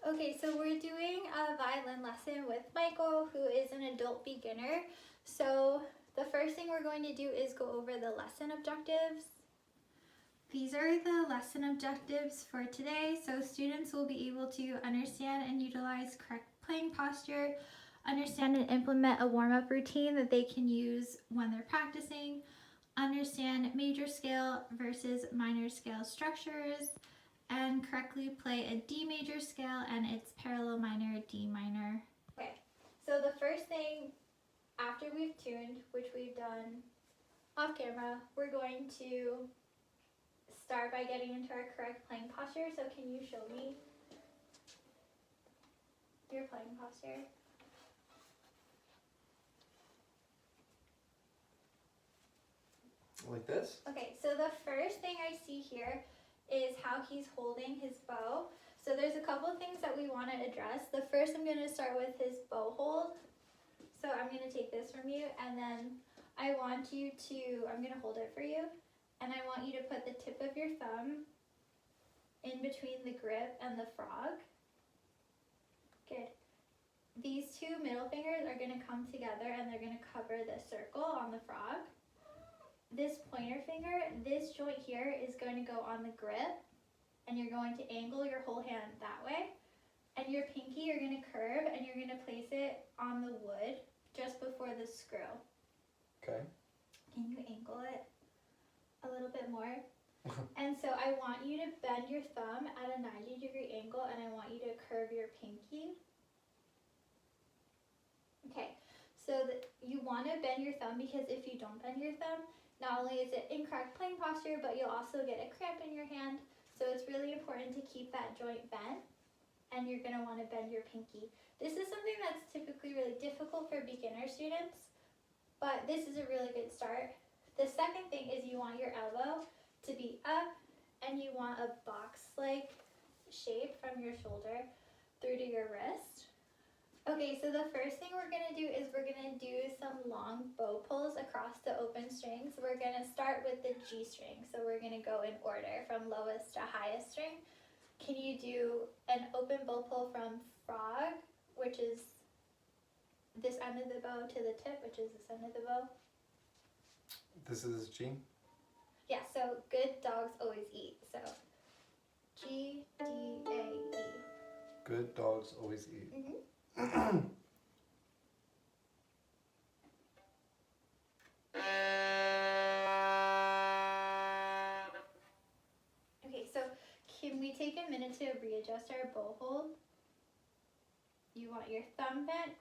Okay, so we're doing a violin lesson with Michael, who is an adult beginner. So the first thing we're going to do is go over the lesson objectives. These are the lesson objectives for today. So students will be able to understand and utilize correct playing posture, understand and implement a warm-up routine that they can use when they're practicing, understand major scale versus minor scale structures, and correctly play a D major scale and its parallel minor, D minor. Okay, so the first thing after we've tuned, which we've done off camera, we're going to start by getting into our correct playing posture. So can you show me your playing posture? Like this? Okay, so the first thing I see here is how he's holding his bow. So there's a couple of things that we want to address. The first, I'm going to start with his bow hold. So I'm going to take this from you, and then I want you to, I'm going to hold it for you, and I want you to put the tip of your thumb in between the grip and the frog. Good. These two middle fingers are going to come together and they're going to cover the circle on the frog. This pointer finger, this joint here is going to go on the grip, and you're going to angle your whole hand that way. And your pinky, you're going to curve and you're going to place it on the wood just before the screw. Okay. Can you angle it a little bit more? And so I want you to bend your thumb at a 90-degree angle, and I want you to curve your pinky. Okay, so you want to bend your thumb, because if you don't bend your thumb, not only is it incorrect playing posture, but you'll also get a cramp in your hand. So it's really important to keep that joint bent, and you're going to want to bend your pinky. This is something that's typically really difficult for beginner students, but this is a really good start. The second thing is you want your elbow to be up, and you want a box-like shape from your shoulder through to your wrist. Okay, so the first thing we're going to do is we're going to do some long bow pulls across the open strings. We're going to start with the G string. So we're going to go in order from lowest to highest string. Can you do an open bow pull from frog, which is this end of the bow, to the tip, which is this end of the bow? This is G? Yeah, so good dogs always eat. So G, D, A, E. Good dogs always eat. Mm-hmm. Okay, so can we take a minute to readjust our bow hold? You want your thumb bent,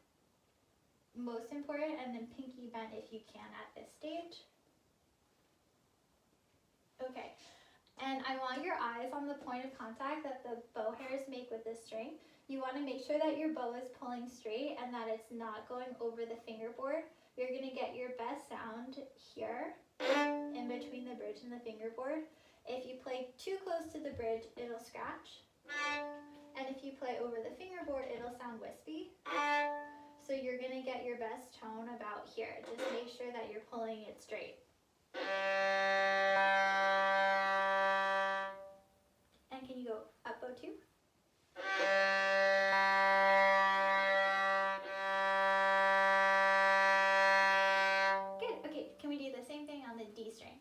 most important, and then pinky bent if you can at this stage. Okay, and I want your eyes on the point of contact that the bow hairs make with the string. You want to make sure that your bow is pulling straight and that it's not going over the fingerboard. You're going to get your best sound here, in between the bridge and the fingerboard. If you play too close to the bridge, it'll scratch. And if you play over the fingerboard, it'll sound wispy. So you're going to get your best tone about here. Just make sure that you're pulling it straight. And can you go up bow too? Good. Okay, can we do the same thing on the D string?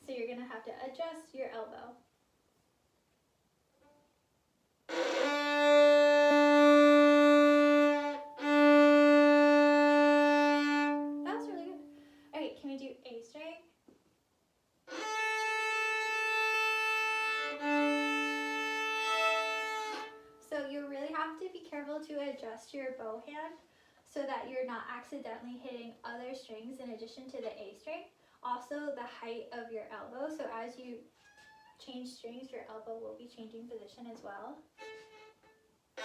So you're going to have to adjust your elbow. That was really good. Okay, can we do A string? So you really have to be careful to adjust your bow hand so that you're not accidentally hitting other strings in addition to the A string. Also, the height of your elbow. So as you change strings, your elbow will be changing position as well. I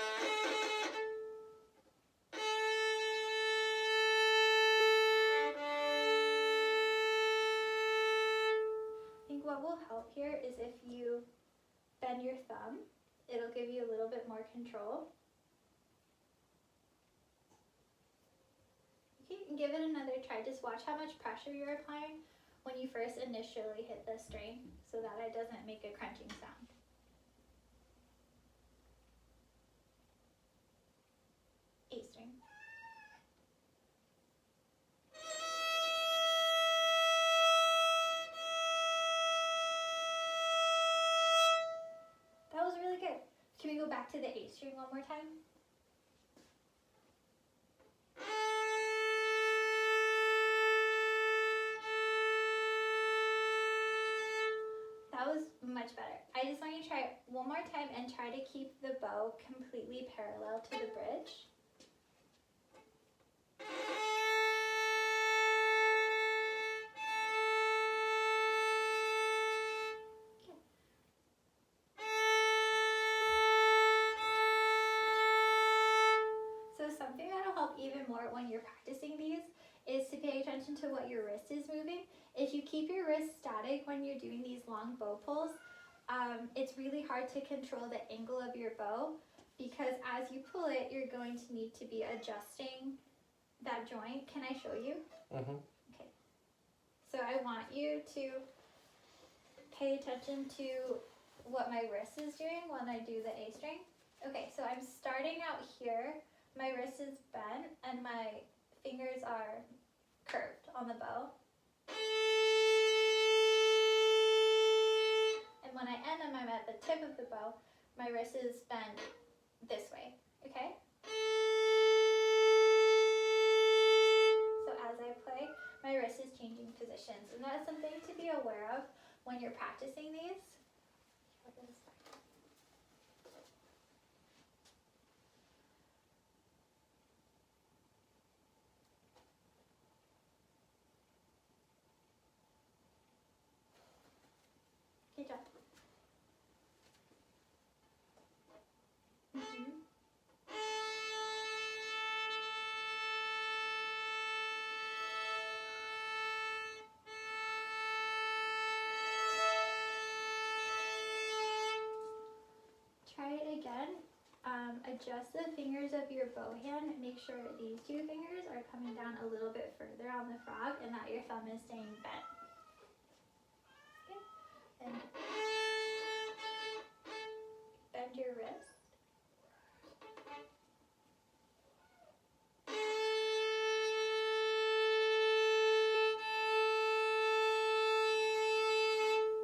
think what will help here is if you bend your thumb. It'll give you a little bit more control. You can give it another try. Just watch how much pressure you're applying when you first initially hit the string so that it doesn't make a crunching sound. go back to the A string one more time? That was much better. I just want you to try it one more time and try to keep the bow completely parallel to the bridge. So something that'll help even more when you're practicing these is to pay attention to what your wrist is moving. If you keep your wrist static when you're doing these long bow pulls, it's really hard to control the angle of your bow, because as you pull it, you're going to need to be adjusting that joint. Can I show you? Mm-hmm. Okay. So I want you to pay attention to what my wrist is doing when I do the A string. Okay, so I'm starting out here. My wrist is bent and my fingers are curved on the bow. And when I end them, I'm at the tip of the bow. My wrist is bent this way, okay? So as I play, my wrist is changing positions, and that's something to be aware of when you're practicing these. Good job. Try it again. Adjust the fingers of your bow hand. Make sure these two fingers are coming down a little bit further on the frog and that your thumb is staying bent. Okay. And bend your wrist.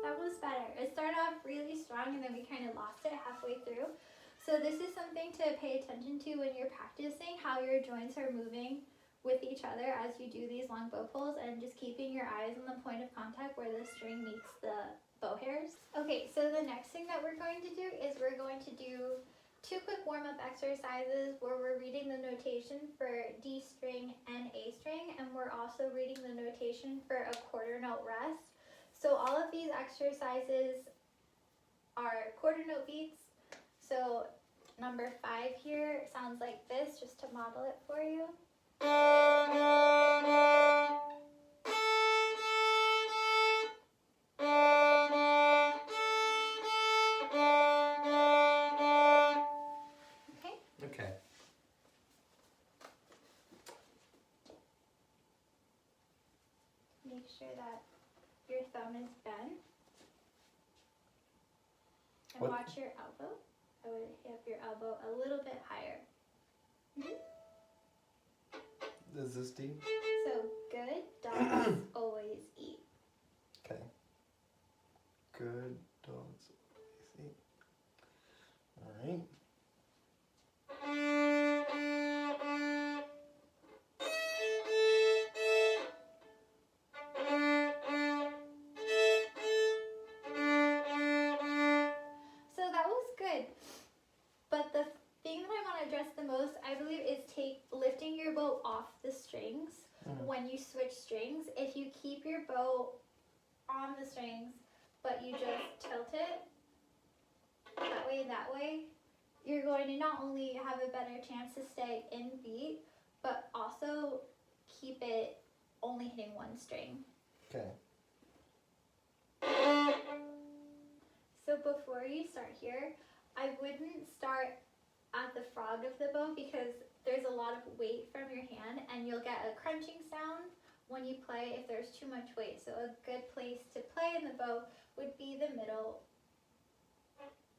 That was better. It started off really strong and then we kind of lost it halfway through. So this is something to pay attention to when you're practicing, how your joints are moving with each other as you do these long bow pulls, and just keeping your eyes on the point of contact where the string meets the bow hairs. Okay, so the next thing that we're going to do is we're going to do 2 quick warm-up exercises where we're reading the notation for D string and A string, and we're also reading the notation for a quarter note rest. So all of these exercises are quarter note beats. So number 5 here sounds like this, just to model it for you. Okay? Okay. Make sure that your thumb is bent. And What? watch your elbow. I would have your elbow a little bit higher. Is this D? So good dogs always eat. Okay. Good dogs always eat. All right. So that was good. But the thing that I want to address the most, I believe, is lifting your bow off the strings when you switch strings. If you keep your bow on the strings, but you just tilt it that way, you're going to not only have a better chance to stay in beat, but also keep it only hitting one string. Okay. So before you start here, I wouldn't start at the frog of the bow because there's a lot of weight from your hand and you'll get a crunching sound when you play if there's too much weight. So a good place to play in the bow would be the middle.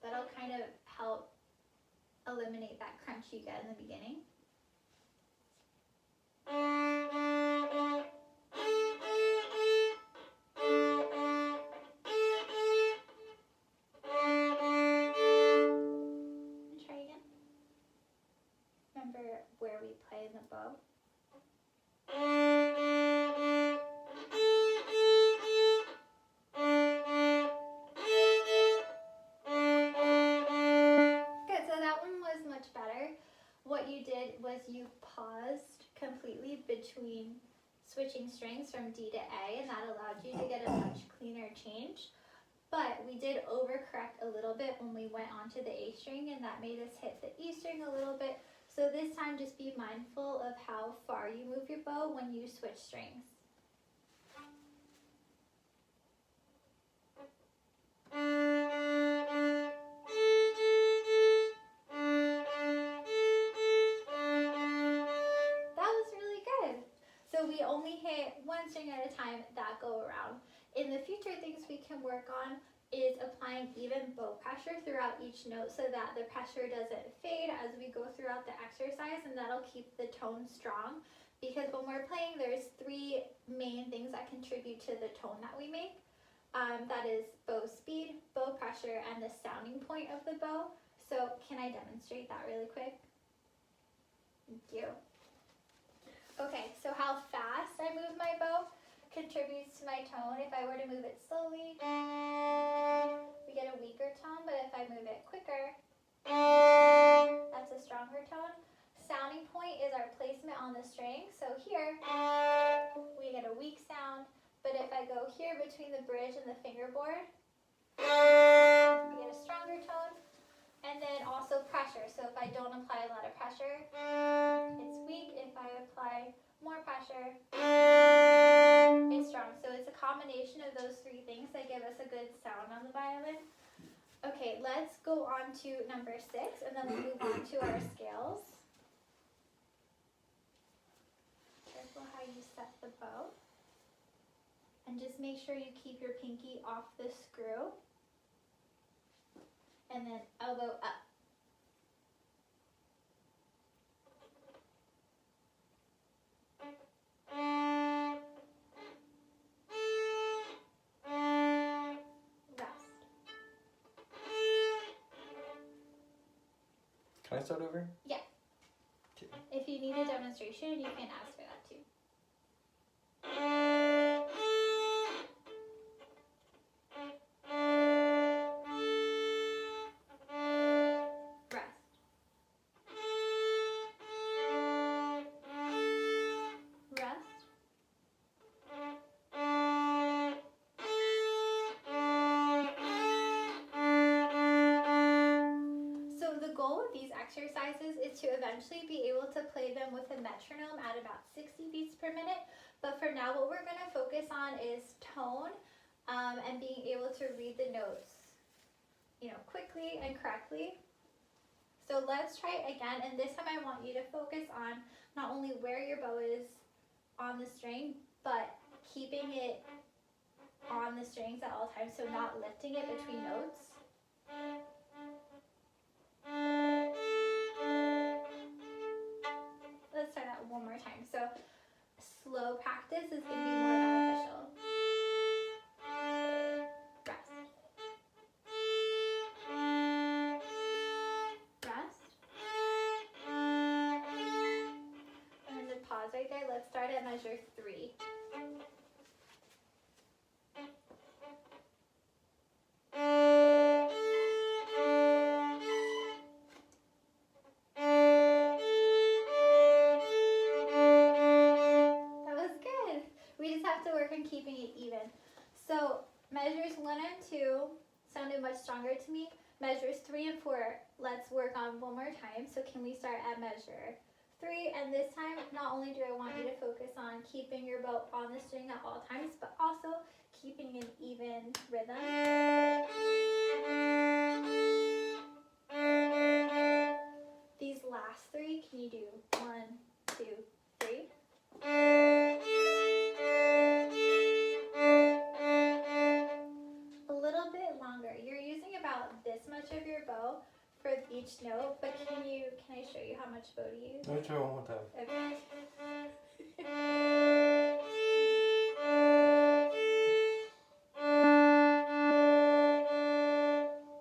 That'll kind of help eliminate that crunch you get in the beginning. where we play in the bow. Good, so that one was much better. What you did was you paused completely between switching strings from D to A, and that allowed you to get a much cleaner change. But we did overcorrect a little bit when we went onto the A string, and that made us hit the E string a little bit. So this time, just be mindful of how far you move your bow when you switch strings. That was really good. So we only hit one string at a time that go around. In the future, things we can work on is applying even bow pressure throughout each note so that the pressure doesn't fade as we go throughout the exercise, and that'll keep the tone strong. Because when we're playing, there's three main things that contribute to the tone that we make. That is bow speed, bow pressure, and the sounding point of the bow. So can I demonstrate that really quick? Thank you. Okay, so how fast I move my bow contributes to my tone. If I were to move it slowly, we get a weaker tone, but if I move it quicker, that's a stronger tone. Sounding point is our placement on the string. So here, we get a weak sound, but if I go here between the bridge and the fingerboard, we get a stronger tone. And then also pressure. So if I don't apply a lot of pressure, it's weak. If I apply more pressure, it's strong. So it's a combination of those three things that give us a good sound on the violin. Okay, let's go on to number 6, and then we'll move on to our scales. Careful how you set the bow. And just make sure you keep your pinky off the screw. And then elbow up. Rest. Can I start over? Yeah. Okay. If you need a demonstration, you can ask for that too. Exercises is to eventually be able to play them with a metronome at about 60 beats per minute. But for now, what we're going to focus on is tone and being able to read the notes, quickly and correctly. So let's try it again, and this time I want you to focus on not only where your bow is on the string, but keeping it on the strings at all times, so not lifting it between notes. Let's try that one more time. So slow practice is going to be more beneficial. Rest. Rest. And then to pause right there, let's start at measure 3. Keeping it even. So measures 1 and 2 sounded much stronger to me. Measures 3 and 4, let's work on one more time. So can we start at measure 3? And this time, not only do I want you to focus on keeping your bow on the string at all times, but also keeping an even rhythm. These last 3, can you do 1, 2, 3? This much of your bow for each note, but can I show you how much bow to use? Let me try one more time. Okay.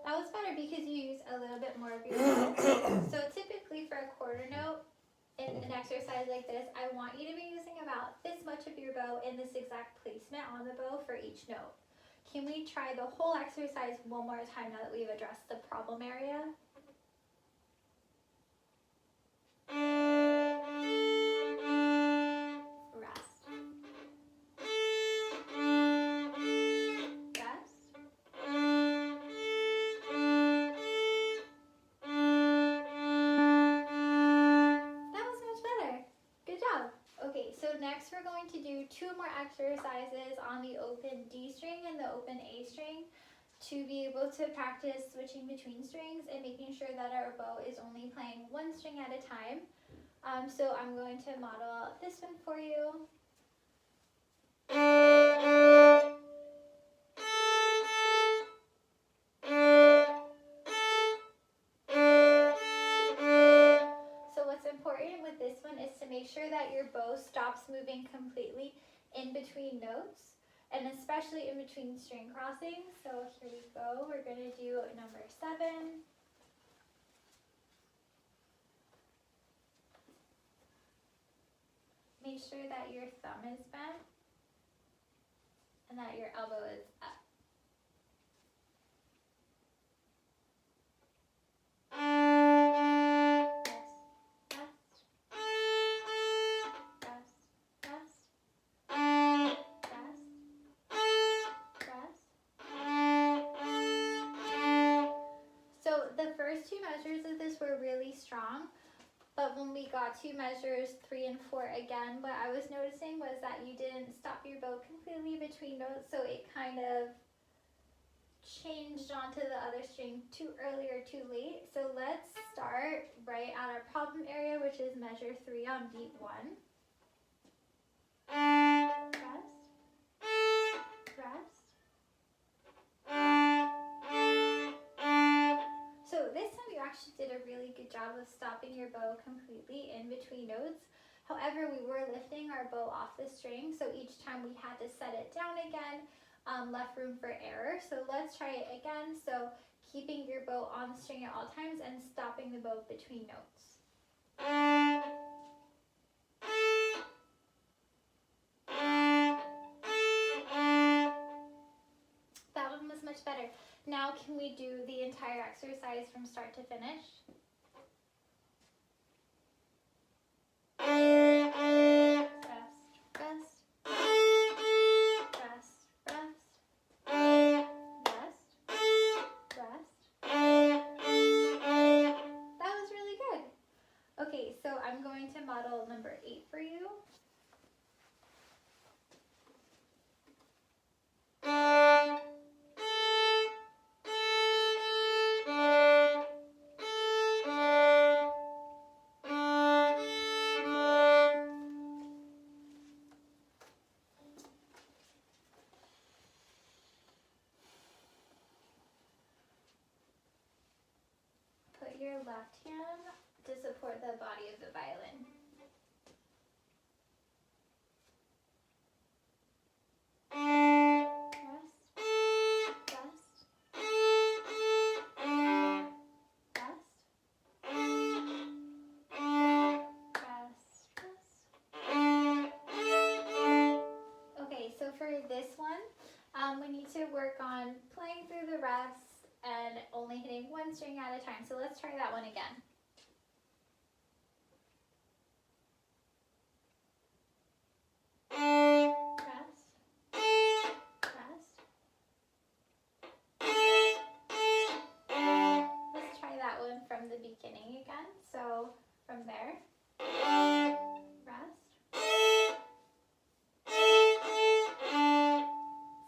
That was better because you use a little bit more of your bow. So typically for a quarter note in exercise like this, I want you to be using about this much of your bow in this exact placement on the bow for each note. Can we try the whole exercise one more time now that we've addressed the problem area? Rest. Rest. That was much better. Good job. Okay, so next we're going to do 2 more exercises on the open D string and the open A string to be able to practice switching between strings and making sure that our bow is only playing one string at a time. So I'm going to model this one for you. So what's important with this one is to make sure that your bow stops moving completely in between notes, and especially in between string crossings. So here we go. We're going to do number 7. Make sure that your thumb is bent and that your elbow is up. So the first 2 measures of this were really strong, but when we got to measures 3 and 4 again, what I was noticing was that you didn't stop your bow completely between notes, so it kind of changed onto the other string too early or too late. So let's start right at our problem area, which is measure 3 on beat 1. Rest. Rest. So this time you actually did a really good job of stopping your bow completely in between notes. However, we were lifting our bow off the string, so each time we had to set it down again, left room for error. So let's try it again. So keeping your bow on the string at all times and stopping the bow between notes. That one was much better. Now can we do the entire exercise from start to finish? Okay, so I'm going to model number 8 for you. Put your left hand to support the body of the violin. Okay, so for this one, we need to work on playing through the rest and only hitting one string at a time. So let's try that one again. Let's try that one from the beginning again. So from there, rest.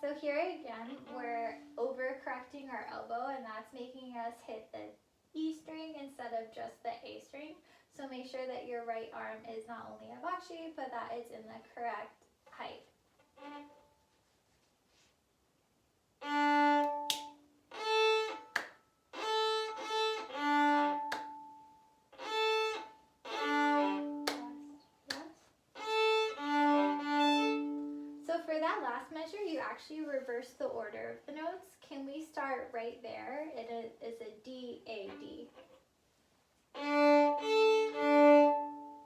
So here again, we're overcorrecting our elbow, and that's making us hit the E string instead of just the A string. So make sure that your right arm is not only a box shape, but that it's in the correct height. So for that last measure, you actually reverse the order of the notes. Can we start right there? It is a D, A, D.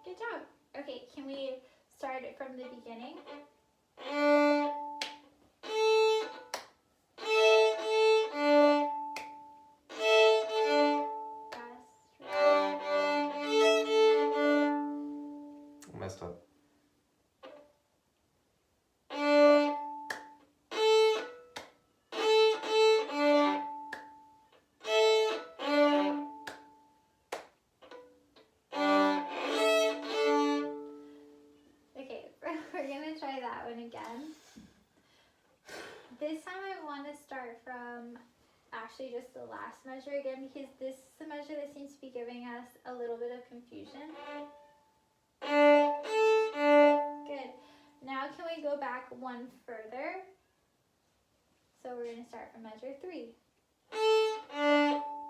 Good job. Okay, start it from the beginning. Messed up. Okay, we're gonna try that one again. This time I want to start from actually just the last measure again, because this is the measure that seems to be giving us a little bit of confusion. Good. Now can we go back one further? So we're going to start from measure 3.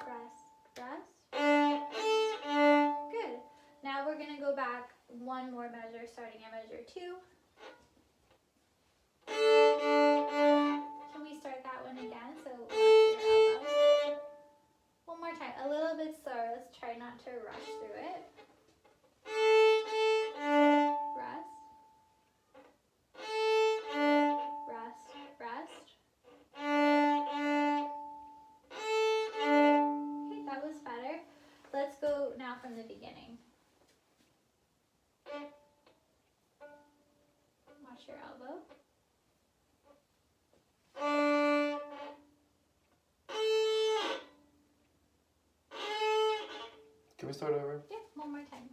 Rest, rest. Good. Now we're going to go back one more measure, starting at measure 2. Can we start that one again? So watch your elbow. One more time, a little bit slower. Let's try not to rush through it. Rest. Rest, rest. Okay, that was better. Let's go now from the beginning. Watch your elbow. Can we start over? Yeah, one more time.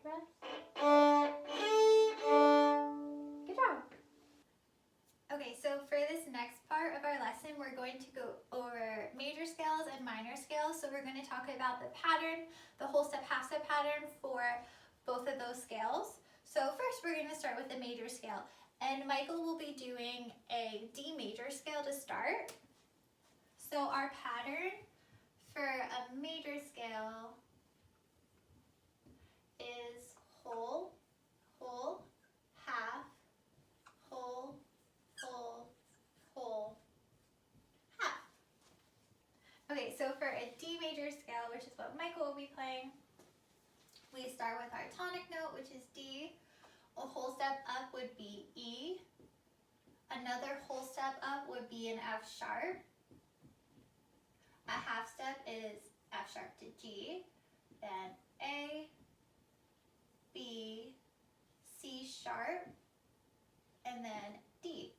Rest, rest. Good job. Okay, so for this next part of our lesson, we're going to go over major scales and minor scales. So we're going to talk about the pattern, the whole step, half step pattern for both of those scales. So first we're going to start with the major scale, and Michael will be doing a D major scale to start. So our pattern for a major scale is whole, whole, half, whole, whole, whole, half. Okay, so for a D major scale, which is what Michael will be playing, we start with our tonic note, which is D. A whole step up would be E. Another whole step up would be an F sharp. A half step is F sharp to G. Then A, B, C sharp, and then D.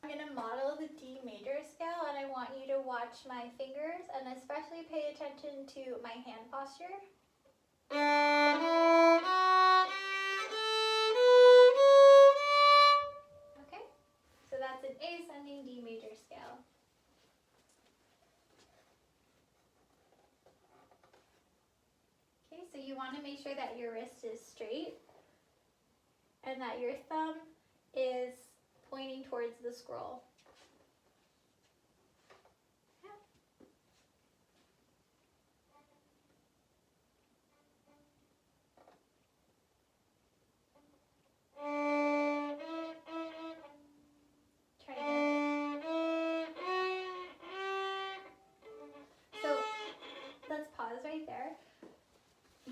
I'm going to model the D major scale, and I want you to watch my fingers and especially pay attention to my hand posture. Okay, so that's an A ascending D major scale. Okay, so you want to make sure that your wrist is straight and that your thumb is pointing towards the scroll. Try this. So let's pause right there.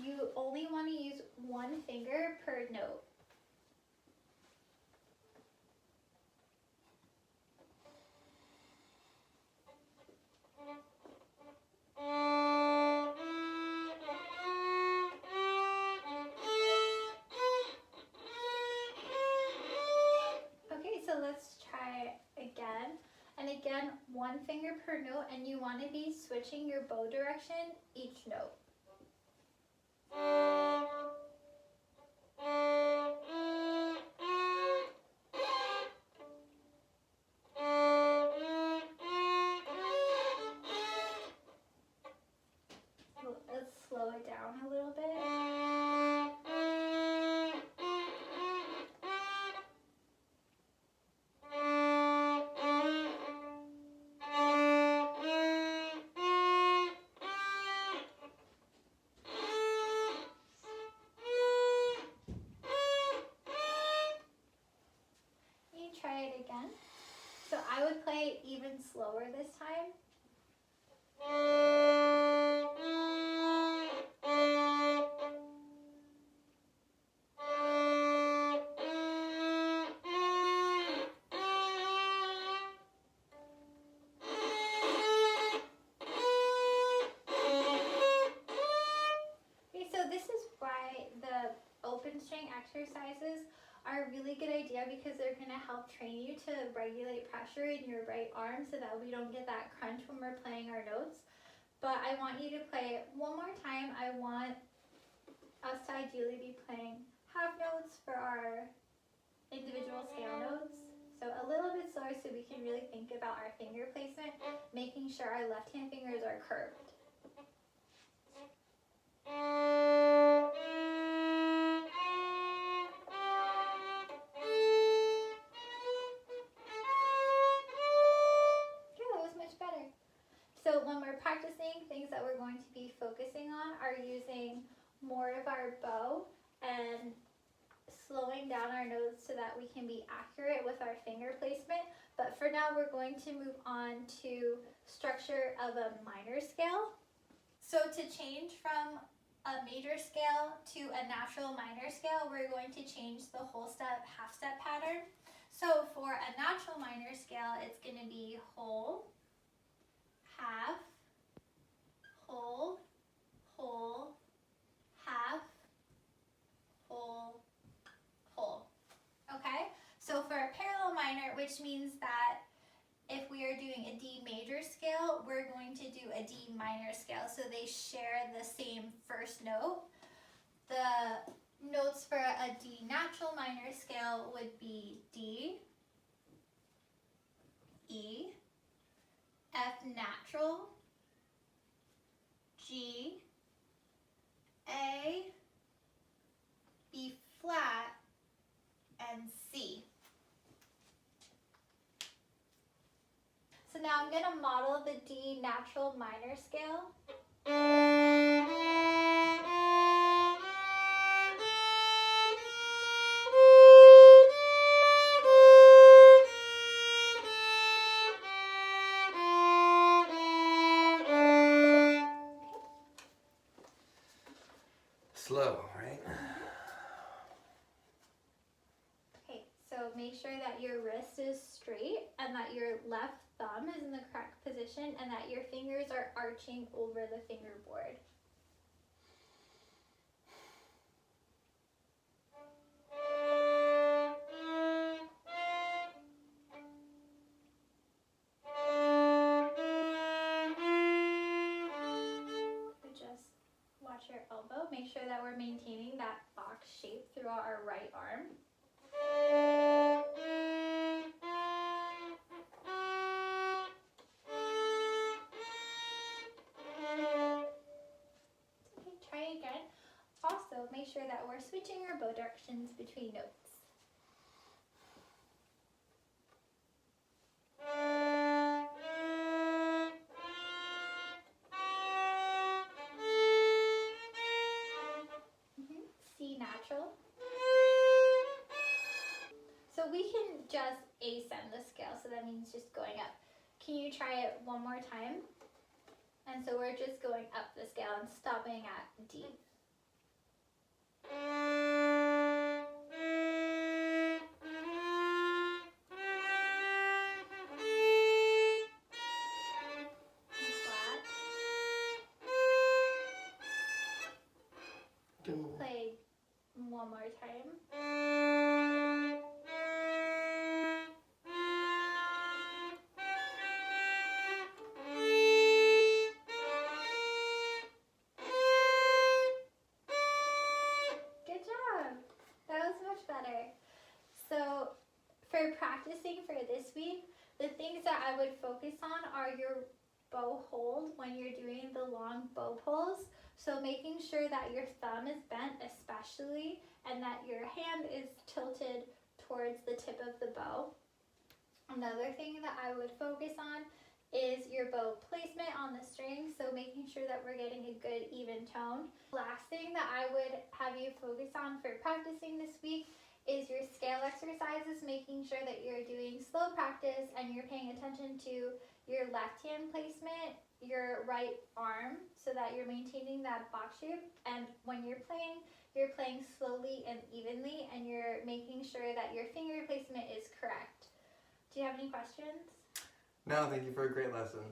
You only want to use one finger per note. Okay, so let's try again. And again, one finger per note, and you want to be switching your bow direction each note. Let's slow it down a little bit. play even slower this time. Okay, so this is why the open string exercises are a really good idea, because they're going to help train you to regulate pressure in your right arm so that we don't get that crunch when we're playing our notes. But I want you to play it one more time. I want us to ideally be playing half notes for our individual scale notes. So a little bit slower so we can really think about our finger placement, making sure our left hand fingers are curved. So when we're practicing, things that we're going to be focusing on are using more of our bow and slowing down our notes so that we can be accurate with our finger placement. But for now, we're going to move on to structure of a minor scale. So to change from a major scale to a natural minor scale, we're going to change the whole step, half step pattern. So for a natural minor scale, it's going to be whole, half, whole, whole, half, whole, whole. Okay? So for a parallel minor, which means that if we are doing a D major scale, we're going to do a D minor scale. So they share the same first note. The notes for a D natural minor scale would be D, E, F natural, G, A, B flat, and C. So now I'm going to model the D natural minor scale. Slow, right? Okay, so make sure that your wrist is straight and that your left thumb is in the correct position and that your fingers are arching over the fingerboard. Just watch your elbow. Make sure that we're maintaining that box shape throughout our right arm. Okay, try again. Also, make sure that we're switching our bow directions between notes. C natural. So we can just ascend the scale, so that means just going up. Can you try it one more time? And so we're just going up the scale and stopping at D. Flat. Play one more time. Good job. That was much better. So for practicing for this week, the things that I would focus on are your bow hold when you're doing the long bow pulls. So making sure that your thumb is bent especially and that your hand is tilted towards the tip of the bow. Another thing that I would focus on is your bow placement on the string, so making sure that we're getting a good even tone. Last thing that I would have you focus on for practicing this week is your scale exercises, making sure that you're doing slow practice and you're paying attention to your left hand placement, your right arm, so that you're maintaining that box shape. And when you're playing slowly and evenly, and you're making sure that your finger placement is correct. Do you have any questions? No, thank you for a great lesson.